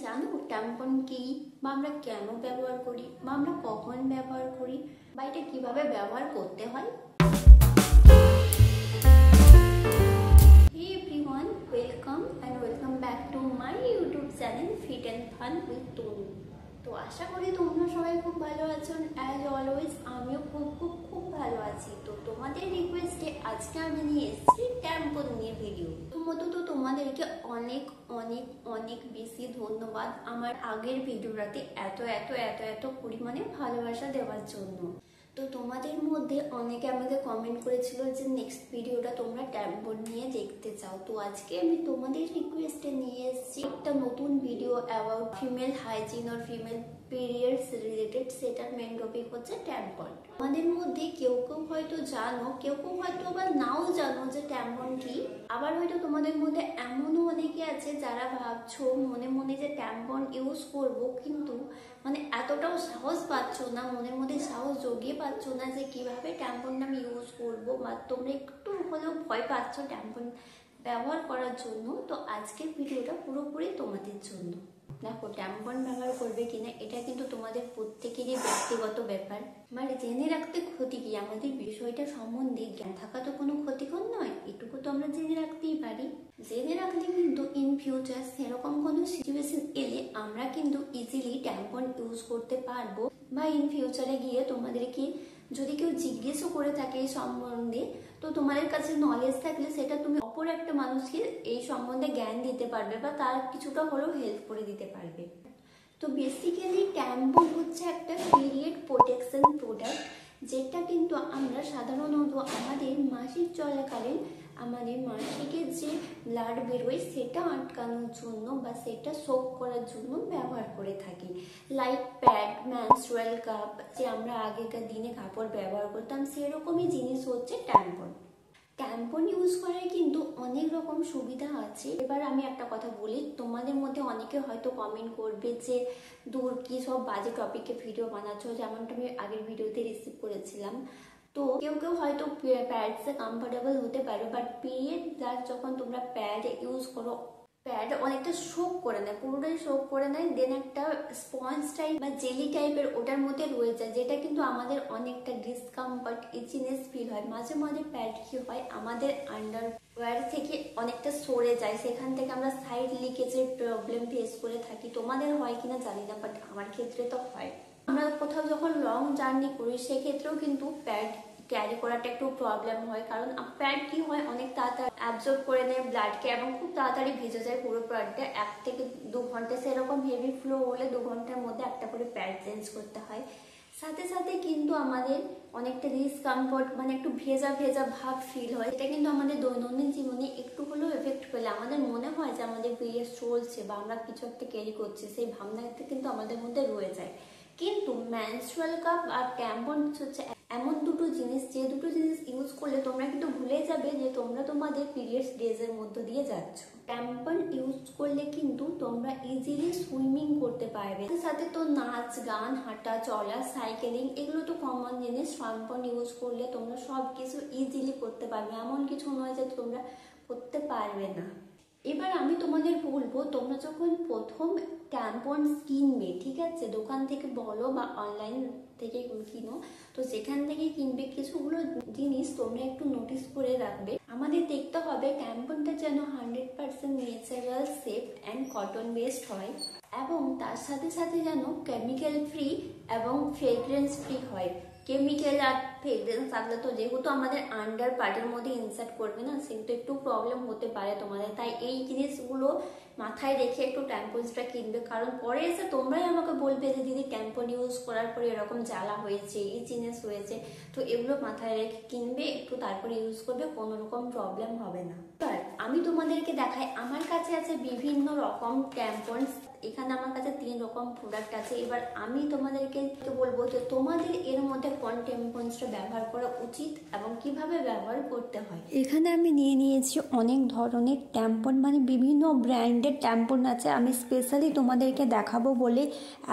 জানো ট্যাম্পন কি, বা আমরা কেন ব্যবহার করি, বা আমরা কখন ব্যবহার করি, বা এটা কিভাবে ব্যবহার করতে হয়? Hey everyone, welcome back to my YouTube channel Fit and Fun with Tonu. তো আশা করি তোমরা সবাই খুব ভালো আছো। অ্যাজ অলওয়েজ আমিও খুব ভালো আছি। তো তোমাদের রিকোয়েস্টে আজকে আমি নিয়ে এসেছি ট্যাম্পন নিয়ে ভিডিও। প্রথমত তোমাদেরকে অনেক অনেক অনেক বেশি ধন্যবাদ আমার আগের ভিডিওটাতে এত পরিমাণে ভালোবাসা দেওয়ার জন্য। তো তোমাদের মধ্যে অনেকে আমাদের কমেন্ট করেছিল যে নেক্সট ভিডিওটা তোমরা ট্যাম্পন নিয়ে দেখতে চাও। তো আজকে আমি তোমাদের রিকোয়েস্টে নিয়ে এসেছি একটা নতুন ভিডিও অ্যাবাউট ফিমেল হাইজিন আর ফিমেল পিরিয়ডস রিলেটেড। সেটার মেন টপিক হচ্ছে ট্যাম্পন। আমাদের মধ্যে কেউ হয়তো জানো, কেউ হয়তো আবার নাও জানো যে ট্যাম্পন কি। আবার হয়তো তোমাদের মধ্যে এমনও অনেকে আছে যারা ভাবছো মনে মনে যে ট্যাম্পন ইউজ করব, কিন্তু এতটাও সাহস পাচ্ছ না, মনের মধ্যে সাহস জগিয়ে পাচ্ছ না যে কিভাবে ট্যাম্পনটা আমি ইউজ করব, বা তোমরা একটু হলেও ভয় পাচ্ছ ট্যাম্পন ব্যবহার করার জন্য। তো আজকের ভিডিওটা পুরোপুরি তোমাদের জন্য। দেখো, ট্যাম্পন ব্যবহার করবে কিনা এটা কিন্তু তোমাদের প্রত্যেকেরই ব্যক্তিগত ব্যাপার। জেনে রাখতে ক্ষতি কি, আমাদের বিষয়টা সম্বন্ধে জ্ঞান থাকা তো কোনো ক্ষতিকর নয়, এটুকু তো আমরা জেনে রাখতেই পারি। জেনে রাখলে কিন্তু ইন ফিউচার সেরকম কোনো সিচুয়েশন এলে আমরা কিন্তু ইজিলি ট্যাম্পন ইউজ করতে পারবো। বা ইন ফিউচারে গিয়ে তোমাদেরকে যদি কেউ জিজ্ঞেসও করে থাকে এই সম্বন্ধে, তো তোমাদের কাছে নলেজ থাকলে সেটা তুমি অপর একটা মানুষকে এই সম্বন্ধে জ্ঞান দিতে পারবে, বা তার কিছুটা হলেও হেল্প করে দিতে পারবে। তো বেসিক্যালি ট্যাম্পন হচ্ছে একটা পিরিয়ড প্রোটেকশন প্রোডাক্ট, যেটা কিন্তু আমরা সাধারণত আমাদের মাসিক চলাকালীন আমাদের মাসিকের যে ব্লাড বেরোয় সেটা আটকানোর জন্য বা সেটা সোক করার জন্য ব্যবহার করে থাকি। লাইক প্যাড, মেনস্ট্রুয়াল কাপ, যে আমরা আগেকার দিনে কাপড় ব্যবহার করতাম, সেরকমই জিনিস হচ্ছে ট্যাম্পন। ট্যাম্পন ইউজ করার কিন্তু অনেক রকম সুবিধা আছে। এবার আমি একটা কথা বলি, তোমাদের মধ্যে অনেকে হয়তো কমেন্ট করবে যে দূর কি সব বাজে টপিকে ভিডিও বানাচ্ছ, যেমনটা আমি আগের ভিডিওতে রিসিভ করেছিলাম। তো কেউ হয়তো প্যাডসে কমফোর্টেবল হতে পারো, বাট পিরিয়ড ব্লাড যখন তোমরা প্যাড ইউজ করো, প্যাড অনেকটা শোক করে নেয়, পুরোটাই শোক করে নেয়, দেন একটা স্পঞ্জ টাইপ বা জেলি টাইপের ওটার মধ্যে রয়ে যায়, যেটা কিন্তু আমাদের অনেকটা ডিসকমফর্ট, ইচিনেস ফিল হয়। মাঝে মাঝে প্যাড কি হয়, আমাদের আন্ডারওয়্যার থেকে অনেকটা সরে যায়, সেখান থেকে আমরা সাইড লিকেজের প্রবলেম ফেস করে থাকি। তোমাদের হয় কিনা জানি না, বাট আমার ক্ষেত্রে তো হয়। আমরা কোথাও যখন লং জার্নি করি সেক্ষেত্রেও কিন্তু প্যাড ক্যারি করাটা একটু প্রবলেম হয়, কারণ প্যাড কি হয় অনেক তাড়াতাড়ি অ্যাবজর্ব করে নেয় ব্লাডকে এবং খুব তাড়াতাড়ি ভিজে যায় পুরো প্যাডটা। 1 থেকে 2 ঘন্টা, সেরকম হেভি ফ্লো হলে 2 ঘন্টার মধ্যে একটা করে প্যাড চেঞ্জ করতে হয়। সাথে সাথে কিন্তু আমাদের অনেকটা ডিসকমফর্ট, একটু ভেজা ভাব ফিল হয়। এটা কিন্তু আমাদের দৈনন্দিন জীবনে একটু হলেও এফেক্ট পেলে আমাদের মনে হয় যে আমাদের পিরিয়ড চলছে বা আমরা কিছু একটা ক্যারি করছি, সেই ভাবনাটা কিন্তু আমাদের মধ্যে রয়ে যায়। কিন্তু মেনস্ট্রুয়াল কাপ আর ট্যাম্পন হচ্ছে এমন দুটো জিনিস, যে দুটো জিনিস ইউজ করলে তোমরা কিন্তু ভুলে যাবে যে তোমরা তোমাদের পিরিয়ডস ডেজের মধ্য দিয়ে যাচ্ছ। ট্যাম্পন ইউজ করলে কিন্তু তোমরা ইজিলি সুইমিং করতে পারবে। সাথে তো নাচ গান, হাঁটা চলা, সাইকেলিং, এগুলো তো কমন জিনিস। ট্যাম্পন ইউজ করলে তোমরা সব কিছু ইজিলি করতে পারবে, এমন কিছু নয় যে তোমরা করতে পারবে না। এবার আমি তোমাদের বলবো, তোমরা যখন প্রথম ট্যাম্পন কিনবে, ঠিক আছে, দোকান থেকে বলো বা অনলাইন থেকে কিনো, তো সেখান থেকে কিনবে, কিছুগুলো জিনিস তোমরা একটু নোটিস করে রাখবে। আমাদের দেখতে হবে ট্যাম্পনটা যেন 100% natural, safe and cotton based হয়, এবং তার সাথে সাথে যেন কেমিক্যাল ফ্রি এবং ফ্রেগ্রেন্স ফ্রি হয়। কেমিক্যাল আর ফ্রেগ্রেন্স থাকলে তো যেহেতু আমাদের আন্ডার পার্টের মধ্যে ইনসার্ট করবে না, সেহেতু একটু প্রবলেম হতে পারে তোমাদের। তাই এই জিনিসগুলো মাথায় রেখে একটু ট্যাম্পনসটা কিনবে, কারণ পরে এসে তোমরাই আমাকে বলবে যে দিদি ট্যাম্পন ইউজ করার পরে এরকম জ্বালা হয়েছে, ইচিনেস হয়েছে। তো এগুলো মাথায় রেখে কিনবে একটু, তারপরে ইউজ করবে, কোনো রকম প্রবলেম হবে না। এবার আমি তোমাদেরকে দেখাই, আমার কাছে আছে বিভিন্ন রকম ট্যাম্পনস। এখানে আমার কাছে 3 রকম প্রোডাক্ট আছে। এবার আমি তোমাদেরকে বলবো যে তোমাদের এর মধ্যে কোন ট্যাম্পনসটা ব্যবহার করা উচিত এবং কিভাবে ব্যবহার করতে হয়। এখানে আমি নিয়ে নিয়েছি অনেক ধরনের ট্যাম্পন, বিভিন্ন ব্র্যান্ডের ট্যাম্পন আছে। আমি স্পেশালি তোমাদেরকে দেখাবো বলে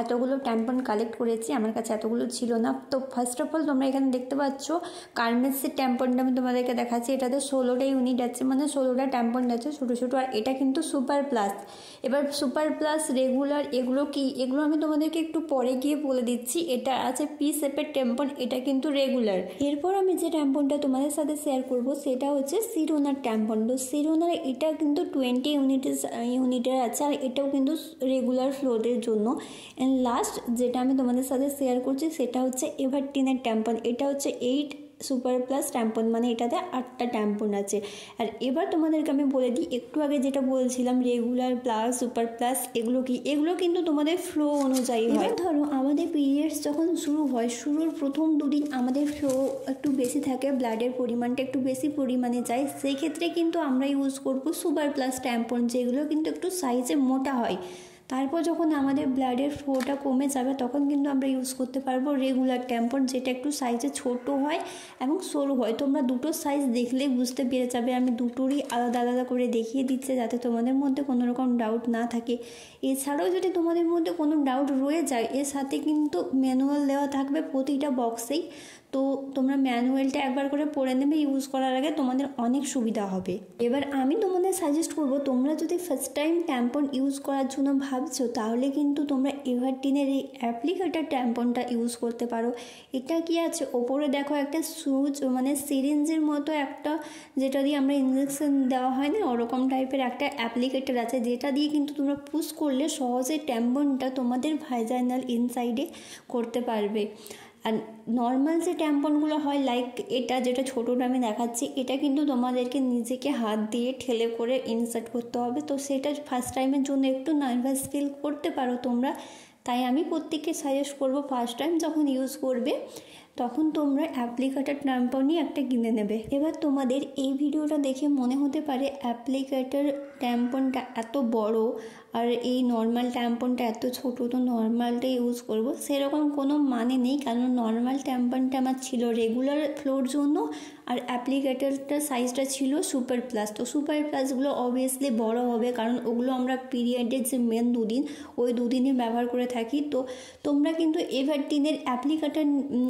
এতগুলো ট্যাম্পন কালেক্ট করেছি, আমার কাছে এতগুলো ছিল না। তো ফার্স্ট অফ অল তোমরা এখানে দেখতে পাচ্ছ কার্মেসের ট্যাম্পনটা আমি তোমাদেরকে দেখাচ্ছি। এটাতে 16টা ইউনিট আছে, 16টা ট্যাম্পন আছে ছোটো ছোটো, আর এটা কিন্তু সুপার প্লাস। এবার সুপার প্লাস রেগুলার এগুলো কি, এগুলো আমি তোমাদেরকে একটু পরে গিয়ে বলে দিচ্ছি। এটা আছে পি শেপের ট্যাম্পন, এটা কিন্তু রেগুলার। এরপর আমি যে ট্যাম্পনটা তোমাদের সাথে শেয়ার করব সেটা হচ্ছে সিরোনার ট্যাম্পন। তো সিরোনার এটা কিন্তু 20 ইউনিটের আছে, আর এটাও কিন্তু রেগুলার ফ্লোরের জন্য। অ্যান্ড লাস্ট যেটা আমি তোমাদের সাথে শেয়ার করছি সেটা হচ্ছে এভারটিনের ট্যাম্পন। এটা হচ্ছে 8 সুপার প্লাস ট্যাম্পন, মানে এটাতে 8টা ট্যাম্পন আছে। আর এবার তোমাদেরকে আমি বলে দিই, একটু আগে যেটা বলছিলাম রেগুলার প্লাস সুপার প্লাস এগুলো কি, এগুলো কিন্তু তোমাদের ফ্লো অনুযায়ী হয়। ধরো আমাদের পিরিয়ডস যখন শুরু হয়, শুরুর প্রথম দুদিন আমাদের ফ্লো একটু বেশি থাকে, ব্লাডের পরিমাণটা একটু বেশি পরিমাণে যায়, সেই ক্ষেত্রে কিন্তু আমরা ইউজ করবো সুপার প্লাস ট্যাম্পন, যেগুলো কিন্তু একটু সাইজে মোটা হয়। তারপর যখন আমাদের ব্লাডের ফ্লোটা কমে যাবে তখন কিন্তু আমরা ইউজ করতে পারবো রেগুলার ট্যাম্পন, যেটা একটু সাইজে ছোট হয় এবং সরু হয়। তোমরা দুটো সাইজ দেখলেই বুঝতে পেরে যাবে, আমি দুটোরই আলাদা আলাদা করে দেখিয়ে দিচ্ছি যাতে তোমাদের মধ্যে কোনো রকম ডাউট না থাকে। এছাড়াও যদি তোমাদের মধ্যে কোনো ডাউট রয়ে যায়, এর সাথে কিন্তু ম্যানুয়াল দেওয়া থাকবে প্রতিটা বক্সেই। তো তোমরা ম্যানুয়ালটা একবার করে পড়ে নেবে, ইউজ করার আগে তোমাদের অনেক সুবিধা হবে। এবার আমি তোমাদের সাজেস্ট করব, তোমরা যদি ফার্স্ট টাইম ট্যাম্পন ইউজ করার জন্য ভাবছো তাহলে কিন্তু তোমরা এভারটিনের এই অ্যাপ্লিকেটার ট্যাম্পনটা ইউজ করতে পারো। এটা কি আছে, ওপরে দেখো একটা সুচ মানে সিরিঞ্জের মতো একটা, যেটা দিয়ে আমরা ইঞ্জেকশন দেওয়া হয় না, ওরকম টাইপের একটা অ্যাপ্লিকেটার আছে, যেটা দিয়ে কিন্তু তোমরা পুশ করলে সহজে ট্যাম্পনটা তোমাদের ভাইজাইনাল ইনসাইডে করতে পারবে। আর নর্মাল যে ট্যাম্পনগুলো হয় লাইক এটা যেটা ছোটোটা আমি দেখাচ্ছি, এটা কিন্তু তোমাদেরকে নিজেকে হাত দিয়ে ঠেলে করে ইনসার্ট করতে হবে। তো সেটা ফার্স্ট টাইমের জন্য একটু নার্ভাস ফিল করতে পারো তোমরা, তাই আমি প্রত্যেককে সাজেস্ট করবো ফার্স্ট টাইম যখন ইউজ করবে তখন তোমরা অ্যাপ্লিকেটার ট্যাম্পনই একটা কিনে নেবে। এবার তোমাদের এই ভিডিওটা দেখে মনে হতে পারে অ্যাপ্লিকেটার ট্যাম্পনটা এত বড় আর এই নর্মাল ট্যাম্পনটা এত ছোট, তো নর্মালটা ইউজ করব, সেরকম কোনো মানে নেই। কারণ নর্মাল ট্যাম্পনটা আমার ছিল রেগুলার ফ্লোর জন্য, আর অ্যাপ্লিকেটারটার সাইজটা ছিল সুপার প্লাস। তো সুপার প্লাসগুলো অবভিয়াসলি বড় হবে, কারণ ওগুলো আমরা পিরিয়ডের যে মেন দুদিন ওই দুদিনই ব্যবহার করে থাকি। তো তোমরা কিন্তু এভারটিনের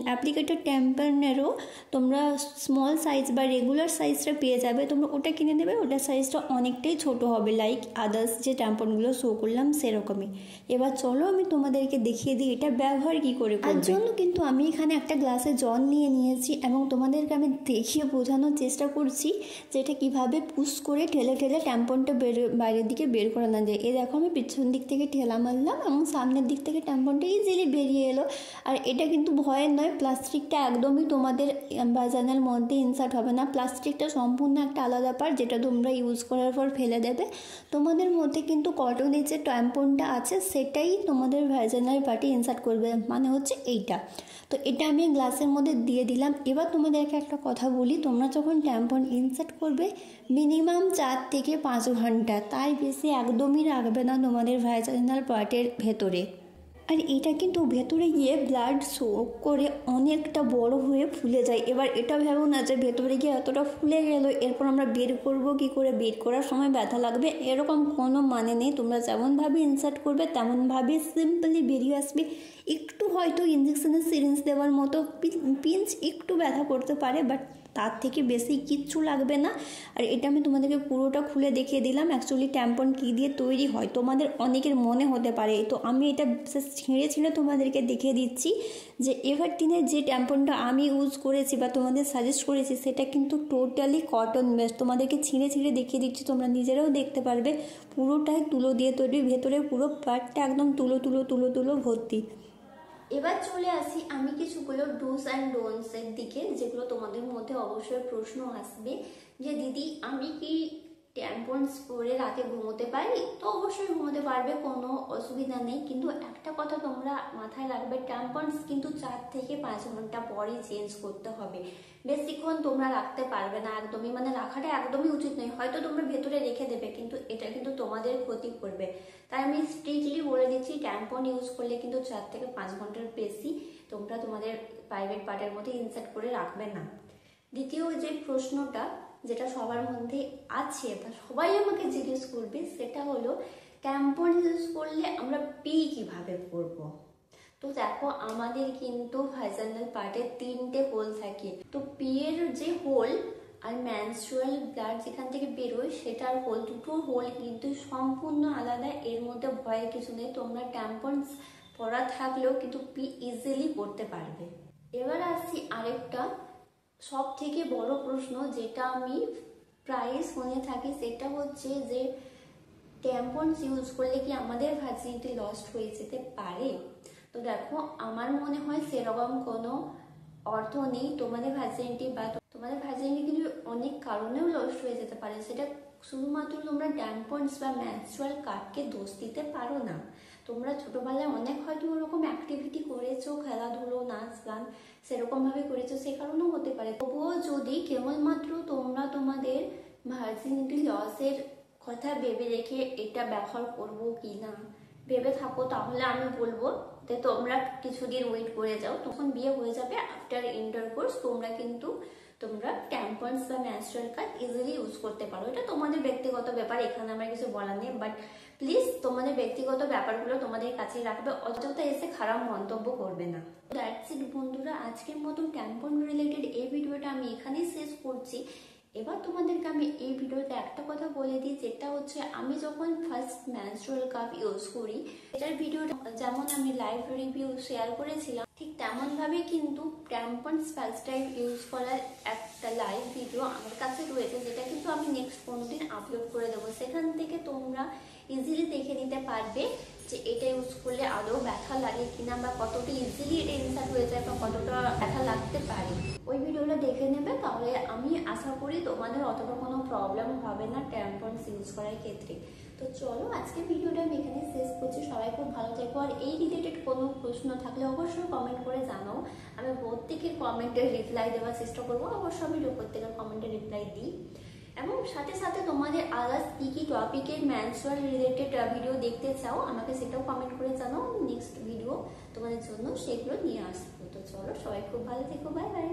অ্যাপ্লিকেটার ট্যাম্পনেরও তোমরা স্মল সাইজ বা রেগুলার সাইজটা পেয়ে যাবে, তোমরা ওটা কিনে নেবে। ওটার সাইজটা অনেকটাই ছোট হবে, লাইক আদার্স যে ট্যাম্পনগুলো শো করলাম সেরকমই। এবার চলো আমি তোমাদেরকে দেখিয়ে দিই এটা ব্যবহার কী করে করবে। তার জন্য কিন্তু আমি এখানে একটা গ্লাসে জল নিয়ে নিয়েছি এবং তোমাদেরকে আমি দেখিয়ে বোঝানোর চেষ্টা করছি যে এটা কীভাবে পুশ করে ঠেলে ঠেলে ট্যাম্পনটা বাইরের দিকে বের করে না যায়। এই দেখো আমি পিছন দিক থেকে ঠেলা মারলাম এবং সামনের দিক থেকে ট্যাম্পনটা ইজিলি বেরিয়ে এলো। আর এটা কিন্তু ভয়ের নয়, প্লাস্টিকটা একদমই তোমাদের ভাজানের মধ্যে ইনসার্ট হবে না। প্লাস্টিকটা সম্পূর্ণ একটা আলাদা পার্ট, যেটা তোমরা ইউজ করার পর ফেলে দেবে। তোমাদের মধ্যে কিন্তু কটনের যে ট্যাম্পনটা আছে সেটাই তোমাদের ভাজানাল পার্টে ইনসার্ট করবে, মানে হচ্ছে এইটা। তো এটা আমি গ্লাসের মধ্যে দিয়ে দিলাম। এবার তোমাদেরকে একটা কথা বলি, তোমরা যখন ট্যাম্পন ইনসার্ট করবে মিনিমাম 4 থেকে 5 ঘন্টা, তাই বেশি একদমই রাখবে না তোমাদের ভাজানাল পার্টের ভেতরে। আর এটা কিন্তু ভেতরে গিয়ে ব্লাড সোক করে অনেকটা বড় হয়ে ফুলে যায়। এবার এটা ভেবো না যে ভেতরে গিয়ে এতটা ফুলে গেল এরপর আমরা বের করব কি করে, বের করার সময় ব্যথা লাগবে, এরকম কোনো মানে নেই। তোমরা যেমনভাবে ইনসার্ট করবে তেমনভাবে সিম্পলি বেরিয়ে আসবে। একটু হয়তো ইঞ্জেকশনের সিরিঞ্জ দেওয়ার মতো পিঞ্চ একটু ব্যথা করতে পারে, বাট তার থেকে বেশি কিচ্ছু লাগবে না। আর এটা আমি তোমাদেরকে পুরোটা খুলে দেখিয়ে দিলাম অ্যাকচুয়ালি ট্যাম্পন কী দিয়ে তৈরি হয়, তোমাদের অনেকের মনে হতে পারে। তো আমি এটা ছিঁড়ে তোমাদেরকে দেখিয়ে দিচ্ছি যে এভারটিনের যে ট্যাম্পনটা আমি ইউজ করেছি বা তোমাদের সাজেস্ট করেছি সেটা কিন্তু টোটালি কটন বেস। তোমাদেরকে ছিঁড়ে দেখিয়ে দিচ্ছি, তোমরা নিজেরাও দেখতে পারবে। পুরোটাই তুলো দিয়ে তৈরি, ভেতরে পুরো পার্টটা একদম তুলো ভর্তি। এবার চলে আসি আমি কিছুগুলো ডুস অ্যান্ড ডোন্টসের দিকে, যেগুলো তোমাদের মধ্যে অবশ্যই প্রশ্ন আসবে যে দিদি আমি কি ট্যাম্পন্স পরে রাতে ঘুমোতে পারি? তো অবশ্যই ঘুমোতে পারবে, কোনো অসুবিধা নেই। কিন্তু একটা কথা তোমরা মাথায় রাখবে, ট্যাম্পন্স কিন্তু 4 থেকে 5 ঘন্টা পরই চেঞ্জ করতে হবে। বেশিক্ষণ তোমরা রাখতে পারবে না একদমই, মানে রাখাটা একদমই উচিত নয়। হয়তো তোমরা ভেতরে রেখে দেবে কিন্তু এটা কিন্তু তোমাদের ক্ষতি করবে। তাই আমি স্ট্রিক্টলি বলে দিচ্ছি ট্যাম্পন ইউজ করলে কিন্তু 4 থেকে 5 ঘন্টার বেশি তোমরা তোমাদের প্রাইভেট পার্টের মধ্যে ইনসার্ট করে রাখবে না। দ্বিতীয় যে প্রশ্নটা যেটা সবার মধ্যে আছে বা সবাই আমাকে জিজ্ঞেস করবে সেটা হলো ট্যাম্পন ইউজ করলে আমরা পি কিভাবে করব। তো দেখো আমাদের কিন্তু ভাইজানাল পার্টে 3টে হোল থাকে। তো পি এর যে হোল আর মেনস্ট্রুয়াল ব্লাড যেখান থেকে বেরোয় সেটার হোল, দুটো হোল কিন্তু সম্পূর্ণ আলাদা। এর মধ্যে ভয়ের কিছু নেই। তোমরা ট্যাম্পন্স পরা থাকলেও কিন্তু ইজিলি পরতে পারবে। এবার আসছি আরেকটা সব থেকে বড় প্রশ্ন, যেটা আমি প্রায় শুনে থাকি, সেটা হচ্ছে যে ট্যাম্পন্স ইউজ করলে কি আমাদের ভার্জিনিটি লস্ট হয়ে যেতে পারে? তো দেখো, আমার মনে হয় সেরকম কোনো অর্থ নেই। তোমাদের ভার্জিনিটি কিন্তু অনেক কারণেও লস্ট হয়ে যেতে পারে। সেটা শুধুমাত্র তোমরা ট্যাম্পন্স বা মেনস্ট্রুয়াল কাপকে দোষ দিতে পারো না। তোমরা ছোটবেলায় অনেক হয়তো ওরকম অ্যাক্টিভিটি করেছো, খেলাধুলো, নাচ গান সেরকম ভাবে করেছো, সে কারণেও হতে পারে। তবুও যদি কেবলমাত্র তোমরা তোমাদের ভার্জিনিটি লসের কথা ভেবে রেখে এটা ব্যবহার করবো কি না ভেবে থাকো, তাহলে আমি বলবো যে তোমরা কিছুদিন ওয়েট করে যাও, তখন বিয়ে হয়ে যাবে। আফটার ইন্টারকোর্স তোমরা ট্যাম্পন্স বা মেনস্ট্রুয়াল কাপ ইজিলি ইউজ করতে পারো। এটা তোমাদের ব্যক্তিগত ব্যাপার, এখানে আমার কিছু বলার নেই। বাট প্লিজ তোমাদের ব্যক্তিগত ব্যাপারগুলো তোমাদের কাছেই রাখবে, অযথা এসে খারাপ মন্তব্য করবে না। দ্যাটস ইট বন্ধুরা, আজকের মতো ট্যাম্পন রিলেটেড এই ভিডিওটা আমি এখানেই শেষ করছি। এবার তোমাদেরকে আমি এই ভিডিওতে একটা কথা বলে দিই, যেটা হচ্ছে আমি যখন ফার্স্ট মেনস্ট্রুয়াল কাপ ইউজ করি, এটার ভিডিওটা যেমন আমি লাইভ রিভিউ শেয়ার করেছিলাম, ঠিক তেমন ভাবে কিন্তু ট্যাম্পন্স ফার্স্ট টাইম ইউজ করার একটা লাইভ ভিডিও আমার কাছে রয়েছে, যেটা কিন্তু আমি নেক্সট কোনোদিন আপলোড করে দেবো। সেখান থেকে তোমরা ইজিলি দেখে নিতে পারবে যে এটা ইউজ করলে আদৌ ব্যথা লাগে কিনা, বা কতটা ইজিলি এটা ইনসার্ট হয়ে যায়, বা কতটা ব্যথা লাগতে পারে। ওই ভিডিওটা দেখে নেবে, তাহলে আমি আশা করি তোমাদের অতটা কোনো প্রবলেম হবে না ট্যাম্পন্স ইউজ করার ক্ষেত্রে। তো চলো, আজকে ভিডিওটা আমি এখানে শেষ করছি। সবাই খুব ভালো থেকো। আর এই রিলেটেড কোনো প্রশ্ন থাকলে অবশ্যই কমেন্ট করে জানাও। আমি প্রত্যেকের কমেন্টের রিপ্লাই দেওয়ার চেষ্টা করবো। অবশ্যই আমি প্রত্যেকের কমেন্টের রিপ্লাই দিই। এবং সাথে সাথে তোমাদের আদার্স কী কী টপিকের মেনস্ট্রুয়াল রিলেটেড ভিডিও দেখতে চাও আমাকে সেটাও কমেন্ট করে জানাও। নেক্সট ভিডিও তোমাদের জন্য সেগুলো নিয়ে আসবো। তো চলো, সবাই খুব ভালো থেকো। Bye bye.